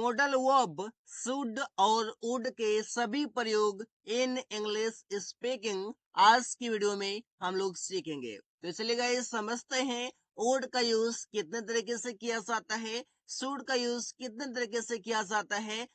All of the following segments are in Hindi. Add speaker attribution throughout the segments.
Speaker 1: मॉडल वर्ब शुड और वुड के सभी प्रयोग इन इंग्लिश स्पीकिंग आज की वीडियो में हम लोग सीखेंगे। तो चलिए गाइस समझते हैं वुड का यूज कितने तरीके से किया जाता है, शुड का यूज कितने तरीके से किया जाता है।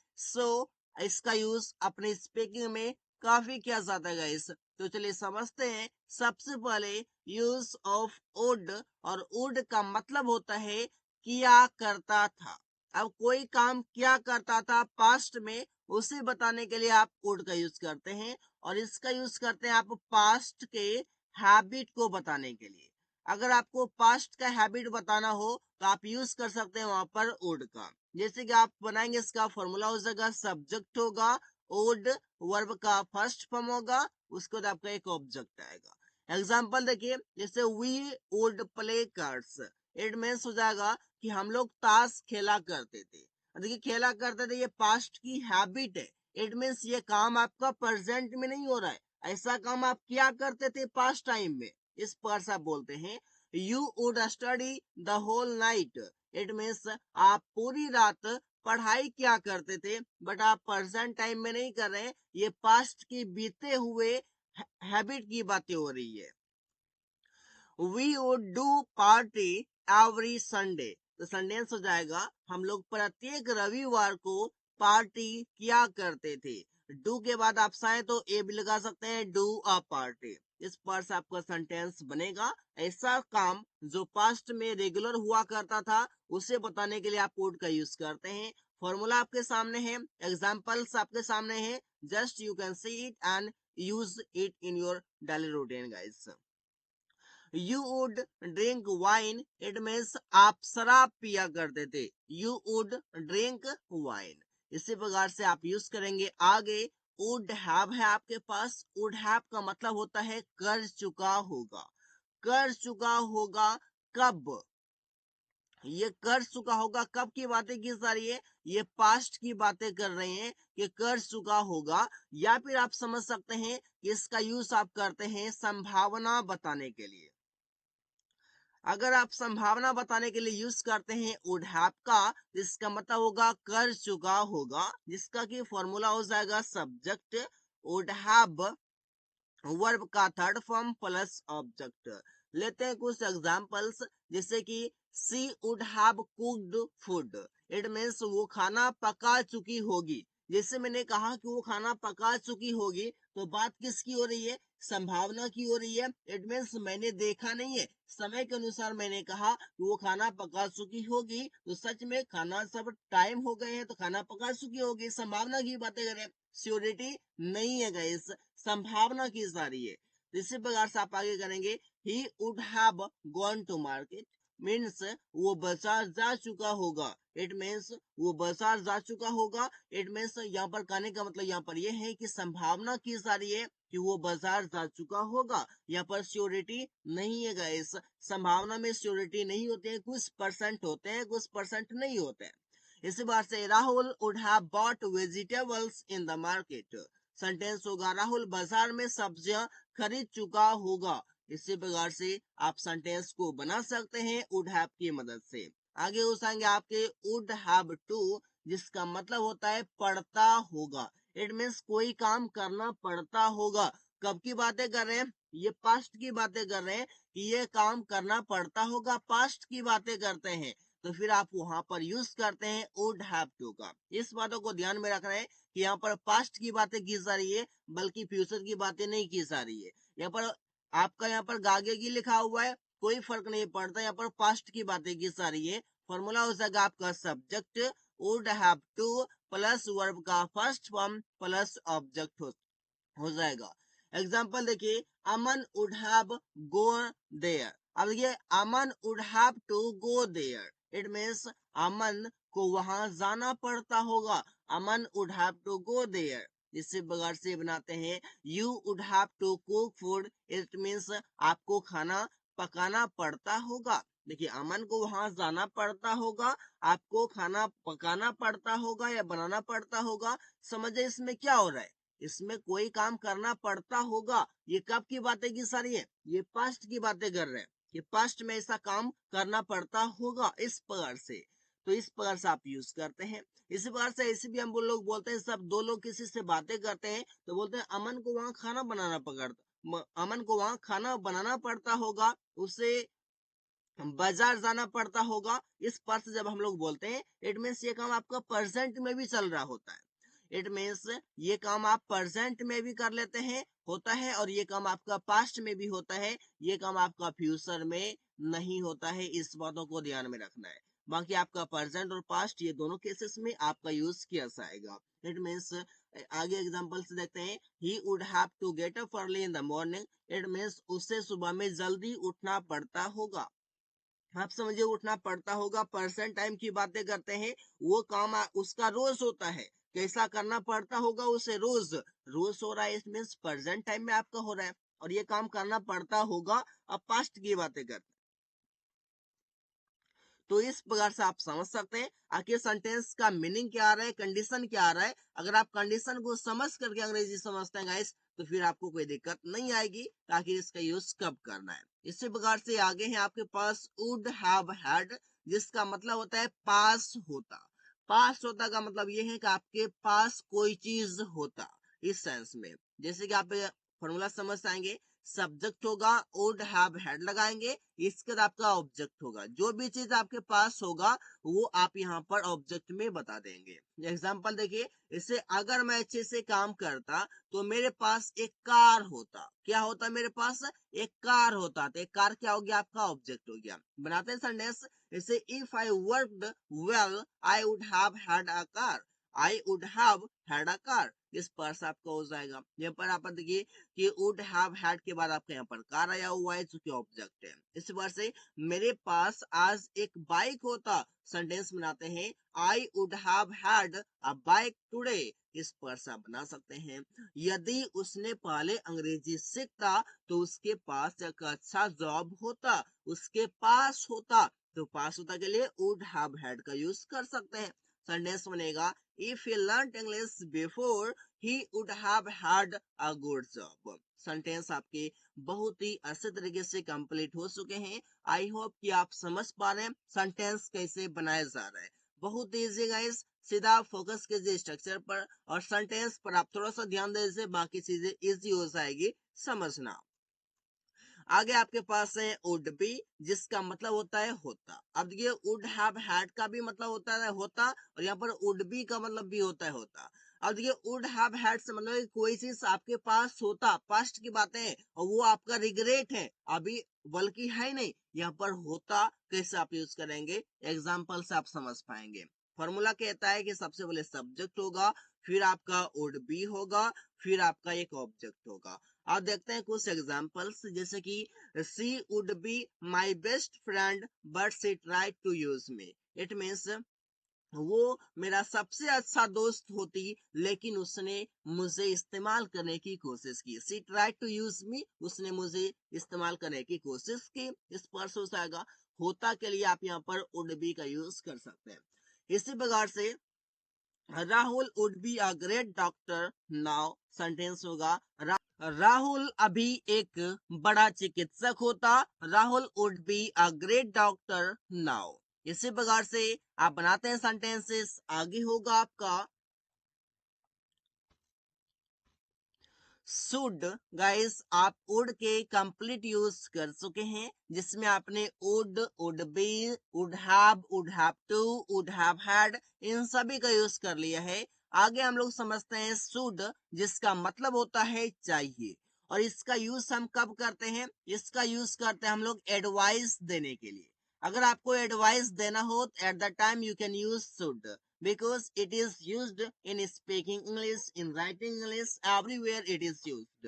Speaker 1: इसका यूज अपने स्पीकिंग में काफी किया जाता है गाइस। तो चलिए समझते हैं। सबसे पहले यूज ऑफ वुड, और वुड का मतलब होता है किया करता था। अब कोई काम क्या करता था पास्ट में, उसे बताने के लिए आप वुड का यूज करते हैं, और इसका यूज करते हैं आप पास्ट के हैबिट को बताने के लिए। अगर आपको पास्ट का हैबिट बताना हो तो आप यूज कर सकते हैं वहां पर वुड का। जैसे कि आप बनाएंगे, इसका फॉर्मूला हो जाएगा, सब्जेक्ट होगा, वुड वर्ब का फर्स्ट फॉर्म होगा, उसके बाद आपका एक ऑब्जेक्ट आएगा। एग्जाम्पल देखिए, जैसे we would play cards, it means हो जाएगा कि हम लोग ताश खेला करते थे। देखिए खेला करते थे, ये पास्ट की हैबिट है। इट मीन्स ये काम आपका प्रेजेंट में नहीं हो रहा है, ऐसा काम आप क्या करते थे पास्ट टाइम में। इस पर से आप बोलते हैं you would study the whole night. It means आप पूरी रात पढ़ाई क्या करते थे, बट आप प्रेजेंट टाइम में नहीं कर रहे हैं। ये पास्ट की बीते हुए हैबिट की बातें हो रही है। We would do party every Sunday, तो संडेस हो जाएगा हम लोग प्रत्येक रविवार को पार्टी किया करते थे। डू के बाद आप चाहे तो ए भी लगा सकते हैं, डू अ पार्टी। इस पर से आपका सेंटेंस बनेगा। ऐसा काम जो पास्ट में रेगुलर हुआ करता था, उसे बताने के लिए आप वुड का यूज करते हैं। फॉर्मूला आपके सामने है, एग्जाम्पल्स आपके सामने है, just you can see it and use it in your daily routine guys. You would drink wine, it means आप शराब पिया करते थे। You would drink wine. इसी प्रकार से आप यूज करेंगे आगे। वुड हैव है आपके पास। वुड हैव का मतलब होता है कर चुका होगा। कर चुका होगा कब, ये कर चुका होगा कब की बातें की जा रही है, ये पास्ट की बातें कर रहे हैं कि कर चुका होगा। या फिर आप समझ सकते हैं कि इसका यूज आप करते हैं संभावना बताने के लिए। अगर आप संभावना बताने के लिए यूज करते हैं वुड हैव का, जिसका मतलब होगा कर चुका होगा, जिसका कि फॉर्मूला हो जाएगा सब्जेक्ट वुड हैव वर्ब का थर्ड फॉर्म प्लस ऑब्जेक्ट। लेते हैं कुछ एग्जांपल्स, जैसे कि she would have cooked food, it means वो खाना पका चुकी होगी। जैसे मैंने कहा कि वो खाना पका चुकी होगी, तो बात किसकी हो रही है, संभावना की हो रही है। इट मीन्स मैंने देखा नहीं है, समय के अनुसार मैंने कहा कि वो खाना पका चुकी होगी, तो सच में खाना सब टाइम हो गए हैं तो खाना पका चुकी होगी। संभावना की बातें करें, श्योरिटी नहीं है गाइस, संभावना की जा रही है। इसी प्रकार से आप आगे करेंगे, he would have gone to market, means वो बाजार जा चुका होगा। इट मीन्स वो बाजार जा चुका होगा। इट मीन्स यहाँ पर कहने का मतलब यहाँ पर ये है कि संभावना की जा रही है कि वो बाजार जा चुका होगा। यहाँ पर श्योरिटी नहीं है गाइस, संभावना में श्योरिटी नहीं होते हैं, कुछ परसेंट होते हैं, कुछ परसेंट नहीं होते हैं। इसी बात से Rahul would have bought vegetables in the market, sentence होगा राहुल बाजार में सब्जियां खरीद चुका होगा। इसी प्रकार से आप सेंटेंस को बना सकते हैं वुड हैव की मदद से। आगे हो जाएंगे आपके वुड हैव टू, जिसका मतलब होता है पड़ता होगा। इट मीन्स कोई काम करना पड़ता होगा। कब की बातें कर रहे हैं, ये पास्ट की बातें कर रहे हैं कि ये काम करना पड़ता होगा, पास्ट की बातें करते हैं। तो फिर आप वहां पर यूज करते हैं वुड हैव टू का। इस बातों को ध्यान में रखना है कि यहाँ पर पास्ट की बातें की जा रही है, बल्कि फ्यूचर की बातें नहीं की जा रही है। यहाँ पर आपका यहाँ पर गागेगी लिखा हुआ है, कोई फर्क नहीं पड़ता, यहाँ पर पास्ट की बातें की जा रही है। फॉर्मूला हो जाएगा आपका subject would have to plus verb का फर्स्ट फॉर्म प्लस ऑब्जेक्ट हो जाएगा। एग्जाम्पल देखिए, Aman would have go there. अब देखिए Aman would have to go there, it means Aman को वहां जाना पड़ता होगा। Aman would have to go there. इसी प्रकार से बनाते हैं, you would have to cook food, it means आपको खाना पकाना पड़ता होगा। देखिए अमन को वहां जाना पड़ता होगा, आपको खाना पकाना पड़ता होगा या बनाना पड़ता होगा। समझे इसमें क्या हो रहा है, इसमें कोई काम करना पड़ता होगा। ये कब की बातें की सारी है, ये पास्ट की बातें कर रहे हैं कि पास्ट में ऐसा काम करना पड़ता होगा। इस प्रकार से तो इस प्रकार से आप यूज करते हैं। इसी प्रकार से ऐसे भी हम लोग बोलते हैं, सब दो लोग किसी से बातें करते हैं तो बोलते हैं अमन को वहां खाना बनाना अमन को वहां खाना बनाना पड़ता होगा, उसे बाजार जाना पड़ता होगा। इस पर से जब हम लोग बोलते हैं इट मीन्स ये काम आपका प्रेजेंट में भी चल रहा होता है। इट मीन्स ये काम आप प्रेजेंट में भी कर लेते हैं होता है, और ये काम आपका पास्ट में भी होता है, ये काम आपका फ्यूचर में नहीं होता है। इस बातों को ध्यान में रखना है। बाकी आपका प्रेजेंट और पास्ट ये दोनों केसेस में आपका यूज किया जाएगा। इट मीन्स आगे एग्जांपल से देखते हैं, he would have to get up early in the morning. It means उसे सुबह में जल्दी उठना पड़ता होगा। आप समझिए उठना पड़ता होगा, पर्सन टाइम की बातें करते हैं, वो काम उसका रोज होता है। कैसा करना पड़ता होगा उसे, रोज रोज हो रहा है, इट मीन्स प्रेजेंट टाइम में आपका हो रहा है, और ये काम करना पड़ता होगा। अब पास्ट की बातें करते हैं, तो इस प्रकार से आप समझ सकते हैं आखिर सेंटेंस का मीनिंग क्या आ रहा है, कंडीशन क्या आ रहा है। अगर आप कंडीशन को समझ करके अंग्रेजी समझते हैं गाइस, तो फिर आपको कोई दिक्कत नहीं आएगी ताकि इसका यूज कब करना है। इसी प्रकार से आगे है आपके पास वुड हैव हैड, जिसका मतलब होता है पास होता। पास होता का मतलब ये है कि आपके पास कोई चीज होता, इस सेंस में। जैसे कि आप फॉर्मूला समझ आएंगे, सब्जेक्ट होगा, वुड हैव हैड लगाएंगे, इसके बाद आपका ऑब्जेक्ट होगा। जो भी चीज आपके पास होगा वो आप यहाँ पर ऑब्जेक्ट में बता देंगे। एग्जांपल देखिए, इसे अगर मैं अच्छे से काम करता तो मेरे पास एक कार होता। क्या होता मेरे पास, एक कार होता। तो एक कार क्या हो गया, आपका ऑब्जेक्ट हो गया। बनाते हैं सेंटेंस, इसे if I worked well I would have had a car. I would have had a car, इस पर से आपका हो जाएगा। यहाँ पर आप देखिए कि वुड हैव हैड के बाद आपके यहाँ पर कार आया हुआ है जो कि ऑब्जेक्ट है। इस बार से मेरे पास आज एक बाइक होता, सेंटेंस बनाते हैं, I would have had a bike today. इस पर से आप बना सकते हैं, यदि उसने पहले अंग्रेजी सीखता तो उसके पास एक अच्छा जॉब होता। उसके पास होता, तो पास होता के लिए वुड हैव हैड का यूज कर सकते हैं। सेंटेंस बनेगा, if he learn English before he would have had a good job। Sentence आपके बहुत ही अच्छे तरीके से कंप्लीट हो चुके हैं। आई होप कि आप समझ पा रहे हैं सेंटेंस कैसे बनाया जा रहा है। बहुत इजी गाइस, सीधा फोकस कीजिए स्ट्रक्चर पर और सेंटेंस पर आप थोड़ा सा ध्यान दीजिए, बाकी चीजें इजी हो जाएगी समझना। आगे आपके पास है वुड बी, जिसका मतलब होता है होता। अब देखिए वुड हैव हैड का भी मतलब होता है होता, और यहाँ पर वुड बी का मतलब भी होता है होता। अब देखिए वुड हैव हैड से मतलब कोई चीज आपके पास होता, पास्ट की बातें हैं, और वो आपका रिग्रेट है, अभी बल्कि है नहीं। यहाँ पर होता कैसे आप यूज करेंगे, एग्जाम्पल से आप समझ पाएंगे। फॉर्मूला कहता है कि सबसे पहले सब्जेक्ट होगा, फिर आपका वुड बी होगा, फिर आपका एक ऑब्जेक्ट होगा। आप देखते हैं कुछ एग्जांपल्स, जैसे कि she would be my best friend but she tried to use me. It means वो मेरा सबसे अच्छा दोस्त होती लेकिन उसने मुझे इस्तेमाल करने की कोशिश की। She tried to use me, उसने मुझे इस्तेमाल करने की कोशिश की। इस पर हो जाएगा। होता के लिए आप यहाँ पर वुड बी का यूज कर सकते हैं। इसी प्रकार से Rahul would be a great doctor now, sentence होगा, राहुल अभी एक बड़ा चिकित्सक होता। Rahul would be a great doctor now. इसी प्रकार से आप बनाते हैं सेंटेंसेस। आगे होगा आपका शुड। गाइस आप वुड के कंप्लीट यूज कर चुके हैं, जिसमें आपने would, would be, would have to, would have had, इन सभी का यूज कर लिया है। आगे हम लोग समझते हैं शुड, जिसका मतलब होता है चाहिए, और इसका यूज हम कब करते हैं, इसका यूज करते हैं हम लोग एडवाइस देने के लिए। अगर आपको एडवाइस देना हो eight the time you can use should, because it is used in speaking English, in writing English, everywhere it is used।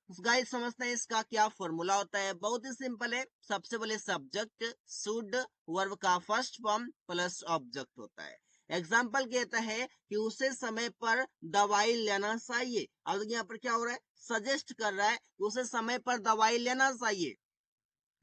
Speaker 1: Guys समझते हैं इसका क्या फॉर्मूला होता है, बहुत ही सिंपल है। सबसे पहले सब्जेक्ट शुड, वर्ब का फर्स्ट फॉर्म प्लस ऑब्जेक्ट होता है। एग्जाम्पल कहता है कि उसे समय पर दवाई लेना चाहिए। अब यहाँ पर क्या हो रहा है, सजेस्ट कर रहा है कि उसे समय पर दवाई लेना चाहिए।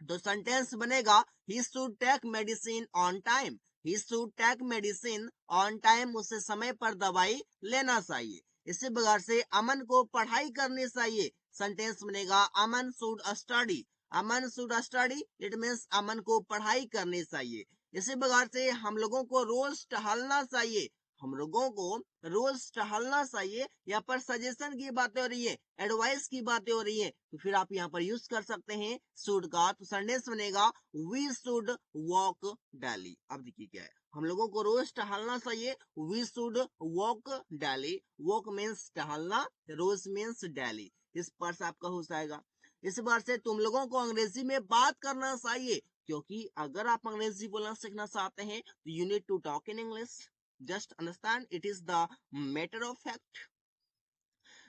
Speaker 1: तो सेंटेंस बनेगा, he should take medicine on time. He should take medicine on time, उसे समय पर दवाई लेना चाहिए। इसी प्रकार से अमन को पढ़ाई करनी चाहिए। सेंटेंस बनेगा, Aman should study. Aman should study, it means Aman को पढ़ाई करनी चाहिए। इसी प्रकार से हम लोगों को रोज टहलना चाहिए, हम लोगों को रोज टहलना चाहिए। यहाँ पर सजेशन की बातें हो रही है, एडवाइस की बातें हो रही है, तो फिर आप यहाँ पर यूज कर सकते हैं शुड का। तो सेंटेंस बनेगा वी शुड वॉक डेली। अब देखिए क्या है, हम लोगों को रोज टहलना चाहिए, we should walk daily. Walk means टहलना, रोज मीन्स डेली। इस पर से आपका हो जाएगा। इस बार से तुम लोगों को अंग्रेजी में बात करना चाहिए, क्योंकि अगर आप अंग्रेजी बोलना सीखना चाहते हैं तो you need to talk in English. Just understand, it is the matter of fact.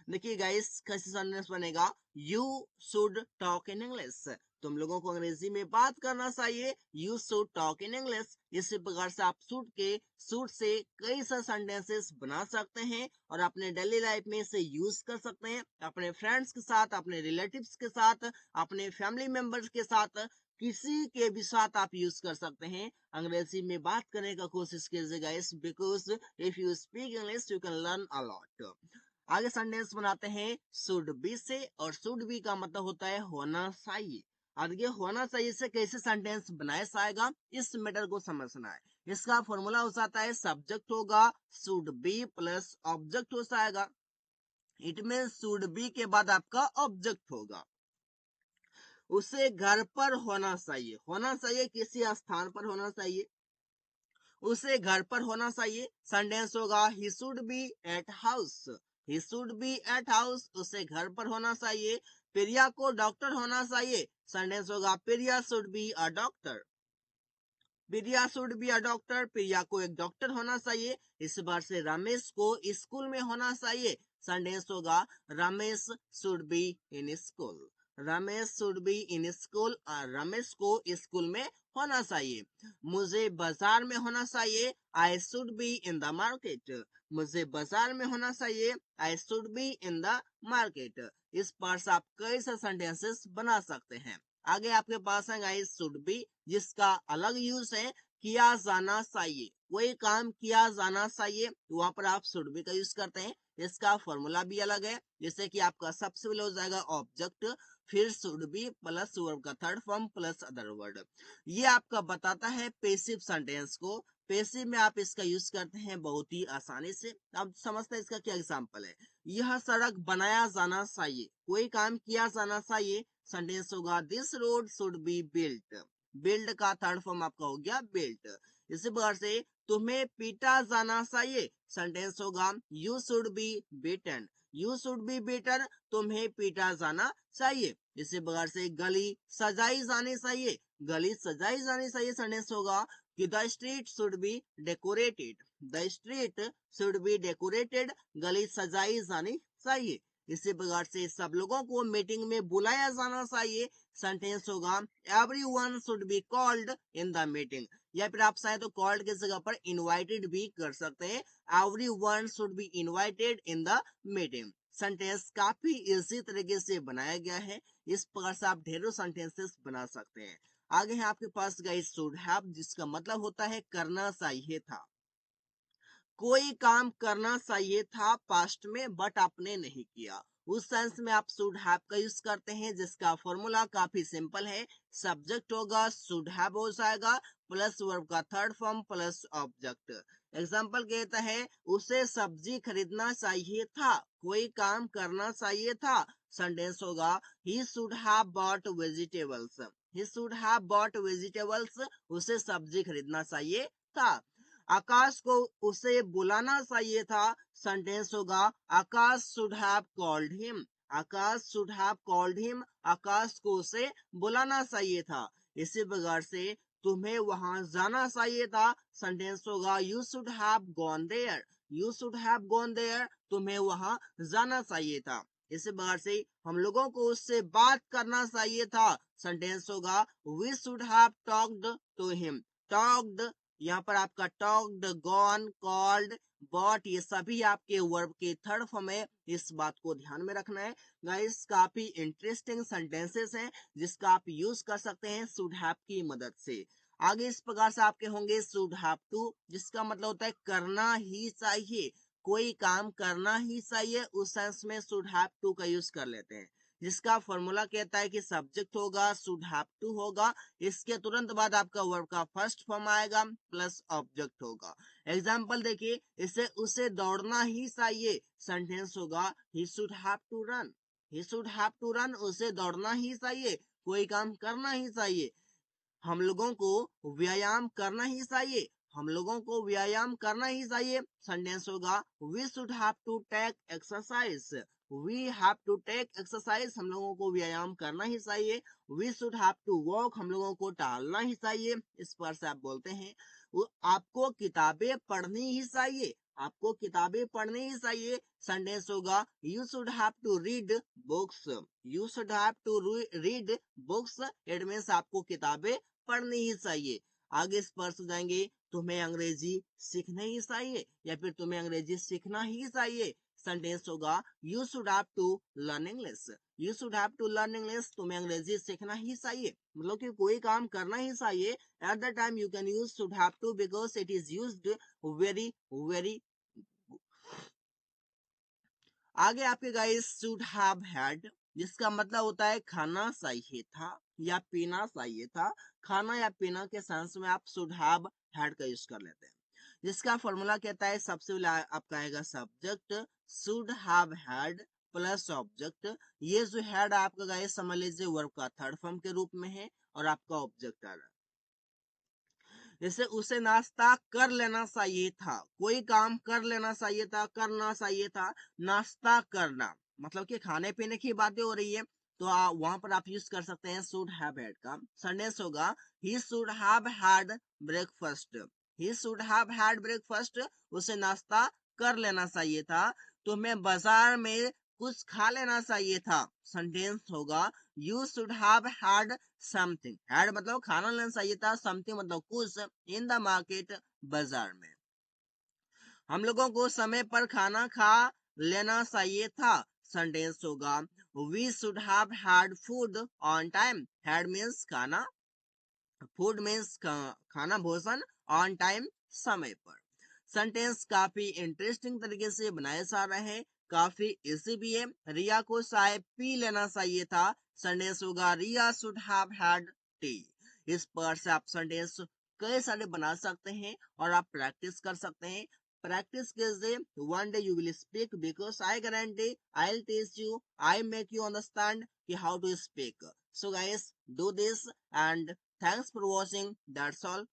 Speaker 1: देखिए गाइस, कैसे सेंटेंस बनेगा, you should talk in English. तुम लोगों को अंग्रेजी में बात करना चाहिए, you should talk in English. इसी प्रकार से आप शुड से कई सारे सेंटेंसेस बना सकते हैं और अपने डेली लाइफ में इसे यूज कर सकते हैं, अपने फ्रेंड्स के साथ, अपने रिलेटिव्स के साथ, अपने फैमिली मेंबर्स के साथ, किसी के भी साथ आप यूज कर सकते हैं। अंग्रेजी में बात करने का कोशिश कीजिए guys, because if you speak English you can learn a lot. आगे सेंटेंस बनाते हैं शुड बी से, और शुड बी का मतलब होता है होना चाहिए। अब ये होना चाहिए से कैसे सेंटेंस बनाया जाएगा, इस मैटर को समझना है। इसका फॉर्मूला हो जाता है सब्जेक्ट होगा शुड बी प्लस ऑब्जेक्ट हो जाएगा। इट मीन शुड बी के बाद आपका ऑब्जेक्ट होगा। उसे घर पर होना चाहिए, होना चाहिए किसी स्थान पर होना चाहिए, उसे घर पर होना चाहिए। सेंटेंस होगा he should be at house, he should be at house, उसे घर पर होना चाहिए। प्रिया को डॉक्टर होना चाहिए। सेंटेंस होगा Priya should be a doctor, Priya should be a doctor, Priya को एक डॉक्टर होना चाहिए। इस बार से रमेश को स्कूल में होना चाहिए। सेंटेंस होगा Ramesh should be in school, Ramesh should be in school, और रमेश को स्कूल में होना चाहिए। मुझे बाजार में होना चाहिए, I should be in the market, मुझे बाजार में होना चाहिए, I should be in the market. इस पर से आप कई सारे सेंटेंसेस बना सकते हैं। आगे आपके पास है गाइस शुड बी, जिसका अलग यूज है किया जाना चाहिए, कोई काम किया जाना चाहिए, वहां पर आप शुड बी का यूज करते हैं। इसका फॉर्मूला भी अलग है, जैसे कि आपका सबसे पहले हो जाएगा ऑब्जेक्ट, फिर शुड बी प्लस वर्ब का third form plus other word. ये आपका बताता है पेसिव सेंटेंस को। पेसिव में आप इसका यूज करते हैं बहुत ही आसानी से। अब समझते हैं इसका क्या एग्जांपल है। यह सड़क बनाया जाना चाहिए, कोई काम किया जाना चाहिए। सेंटेंस होगा this road should be built, build का थर्ड फॉर्म आपका हो गया बिल्ट। इसी प्रकार से तुम्हें पीटा जाना चाहिए। सेंटेंस होगा you should be beaten, you should be beaten, तुम्हें पीटा जाना चाहिए। इसी प्रकार से गली सजाई जानी चाहिए, गली सजाई जानी चाहिए। सेंटेंस होगा कि the street should be decorated, the street should be decorated, गली सजाई जानी चाहिए। इसी प्रकार से सब लोगों को मीटिंग में बुलाया जाना चाहिए। सेंटेंस होगा everyone should be called in the meeting, या फिर आप चाहे तो कॉल्ड की जगह पर इनवाइटेड भी कर सकते हैं। Everyone should be invited in the meeting. Sentence काफी इजी तरीके से बनाया गया है, इस प्रकार से आप ढेरों सेंटेंसेस बना सकते हैं। आगे है आपके पास गाइस शुड हैव, जिसका मतलब होता है करना चाहिए था, कोई काम करना चाहिए था पास्ट में बट आपने नहीं किया, उस सेंस में आप शुड हैव का यूज करते हैं, जिसका फॉर्मूला काफी सिंपल है। सब्जेक्ट होगा शुड हैव हो जाएगा प्लस वर्ब का third form plus object. Example कहता है उसे सब्जी खरीदना चाहिए था, कोई काम करना चाहिए था। सेंटेंस होगा he should have bought vegetables, he should have bought vegetables, उसे सब्जी खरीदना चाहिए था। आकाश को उसे बुलाना चाहिए था। सेंटेंस होगा Akash should have called him, Akash should have called him, Akash को उसे बुलाना चाहिए था। इसी प्रकार से तुम्हें वहां जाना चाहिए था। सेंटेंस होगा you should have gone there, you should have gone there, तुम्हें वहां जाना चाहिए था। इसी प्रकार से हम लोगों को उससे बात करना चाहिए था। सेंटेंस होगा we should have talked to him, talked, यहाँ पर आपका टॉक्ड, गॉन, कॉल्ड, बॉट, ये सभी आपके वर्ब के थर्ड फॉर्म है। इस बात को ध्यान में रखना है गाइस। काफी इंटरेस्टिंग सेंटेंसेस हैं जिसका आप यूज कर सकते हैं शुड हैव की मदद से। आगे इस प्रकार से आपके होंगे शुड हैव टू, जिसका मतलब होता है करना ही चाहिए, कोई काम करना ही चाहिए, उस सेंस में शुड हैव टू का यूज कर लेते हैं। जिसका फॉर्मूला कहता है कि सब्जेक्ट होगा, शुड हैव टू होगा, इसके तुरंत बाद आपका वर्ब का फर्स्ट फॉर्म आएगा प्लस ऑब्जेक्ट होगा। एग्जाम्पल देखिए, इसे उसे दौड़ना ही चाहिए, सेंटेंस होगा he should have to run. He should have to run, उसे दौड़ना ही चाहिए, कोई काम करना ही चाहिए। हम लोगों को व्यायाम करना ही चाहिए, हम लोगों को व्यायाम करना ही चाहिए, सेंटेंस होगा we should have to take exercise. We have to take exercise, हम लोगों को व्यायाम करना ही चाहिए। We should have to walk, हम लोगों को टहलना ही चाहिए। इस पर से आप बोलते हैं आपको किताबें पढ़नी ही चाहिए, आपको किताबें पढ़नी ही चाहिए, सेंटेंस होगा you should have to read books. You should have to read books, it means आपको किताबें पढ़नी ही चाहिए। आगे इस पर जाएंगे, तुम्हें अंग्रेजी सीखना ही चाहिए या फिर तुम्हें अंग्रेजी सीखना ही चाहिए, सेंटेंस होगा you should have to learn English. You should have to learn English, तुम्हें अंग्रेजी सीखना ही चाहिए, मतलब कि कोई काम करना ही चाहिए। At the time you can use should have to because it is used very very. आगे आपके गाइस शुड हैव हैड, जिसका मतलब होता है खाना चाहिए था या पीना चाहिए था। खाना या पीना के सेंस में आप शुड हैव हैड का यूज कर लेते हैं, जिसका फॉर्मूला कहता है सबसे पहले आपका आएगा subject should have had plus object. ये जो हैड आपका गाइस समझ लीजिए वर्ब का थर्ड फॉर्म के रूप में है और आपका ऑब्जेक्ट आ रहा है। जैसे उसे नाश्ता कर लेना चाहिए था, कोई काम कर लेना चाहिए था, करना चाहिए था, नाश्ता करना, मतलब कि खाने पीने की बातें हो रही है, तो वहां पर आप यूज कर सकते हैं शुड हैव हैड का। सेंटेंस होगा he should have had breakfast. He should have had breakfast, उसे नाश्ता कर लेना चाहिए था। तुम्हें बाजार में कुछ खा लेना चाहिए था, सेंटेंस होगा you should have had something. Had मतलब खाना लेना चाहिए था, समथिंग मतलब कुछ, इन द मार्केट बाजार में। हम लोगों को समय पर खाना खा लेना चाहिए था, सेंटेंस होगा we should have had food on time. Had means खाना, फूड मीन्स खाना भोजन, ऑन टाइम समय पर। सेंटेंस काफी इंटरेस्टिंग तरीके से बनाए जा रहे हैं, काफी इजी भी है। रिया को चाय पी लेना चाहिए था, सेंटेंस होगा रिया शुड हैव हैड टी। इस पर से आप सेंटेंस कई सारे बना सकते हैं और आप प्रैक्टिस कर सकते हैं। प्रैक्टिस कीजिए, one day you will speak because I guarantee I will teach you, I make you understand कि how to speak. So guys, do this and thanks for watching. That's all.